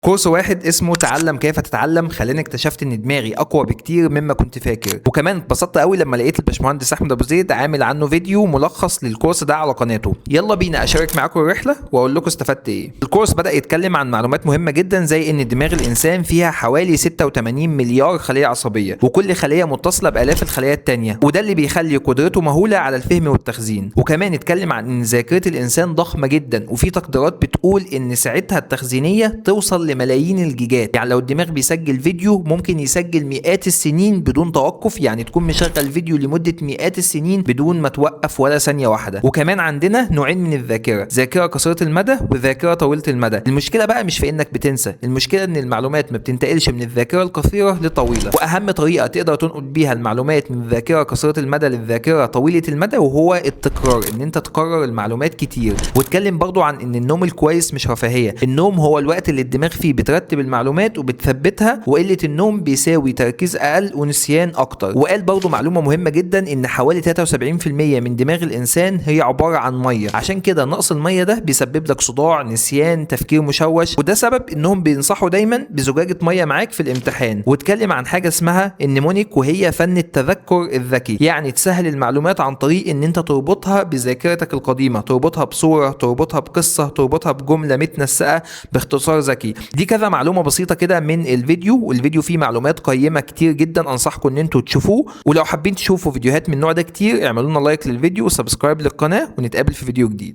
كورس واحد اسمه تعلم كيف تتعلم خلاني اكتشفت ان دماغي اقوى بكتير مما كنت فاكر، وكمان اتبسطت قوي لما لقيت الباشمهندس احمد ابو زيد عامل عنه فيديو ملخص للكورس ده على قناته. يلا بينا اشارك معاكم الرحله واقول لكم استفدت ايه. الكورس بدا يتكلم عن معلومات مهمه جدا زي ان دماغ الانسان فيها حوالي 86 مليار خليه عصبيه، وكل خليه متصله بالاف الخلايا التانيه، وده اللي بيخلي قدرته مهوله على الفهم والتخزين. وكمان اتكلم عن ان ذاكره الانسان ضخمه جدا، وفي تقديرات بتقول ان ساعتها التخزينيه توصل لملايين الجيجات. يعني لو الدماغ بيسجل فيديو ممكن يسجل مئات السنين بدون توقف، يعني تكون مشغل فيديو لمدة مئات السنين بدون ما توقف ولا ثانية واحدة. وكمان عندنا نوعين من الذاكرة، ذاكرة قصيرة المدى وذاكرة طويلة المدى. المشكلة بقى مش في انك بتنسى، المشكلة ان المعلومات ما بتنتقلش من الذاكرة القصيرة للطويلة. واهم طريقة تقدر تنقل بيها المعلومات من الذاكرة قصيرة المدى للذاكرة طويلة المدى وهو التكرار، ان انت تكرر المعلومات كتير. واتكلم برضو عن ان النوم الكويس مش رفاهية، النوم هو الوقت اللي الدماغ فيه بترتب المعلومات وبتثبتها، وقله النوم بيساوي تركيز اقل ونسيان اكتر. وقال برضو معلومه مهمه جدا ان حوالي 73% من دماغ الانسان هي عباره عن ميه، عشان كده نقص الميه ده بيسبب لك صداع، نسيان، تفكير مشوش، وده سبب انهم بينصحوا دايما بزجاجه ميه معاك في الامتحان. واتكلم عن حاجه اسمها النيمونيك، وهي فن التذكر الذكي، يعني تسهل المعلومات عن طريق ان انت تربطها بذاكرتك القديمه، تربطها بصوره، تربطها بقصه، تربطها بجمله متنسقه باختصار ذكي. دي كذا معلومه بسيطه كده من الفيديو، والفيديو فيه معلومات قيمه كتير جدا، انصحكم ان انتوا تشوفوه. ولو حابين تشوفوا فيديوهات من النوع ده كتير اعملوا لنا لايك للفيديو وسبسكرايب للقناه، ونتقابل في فيديو جديد.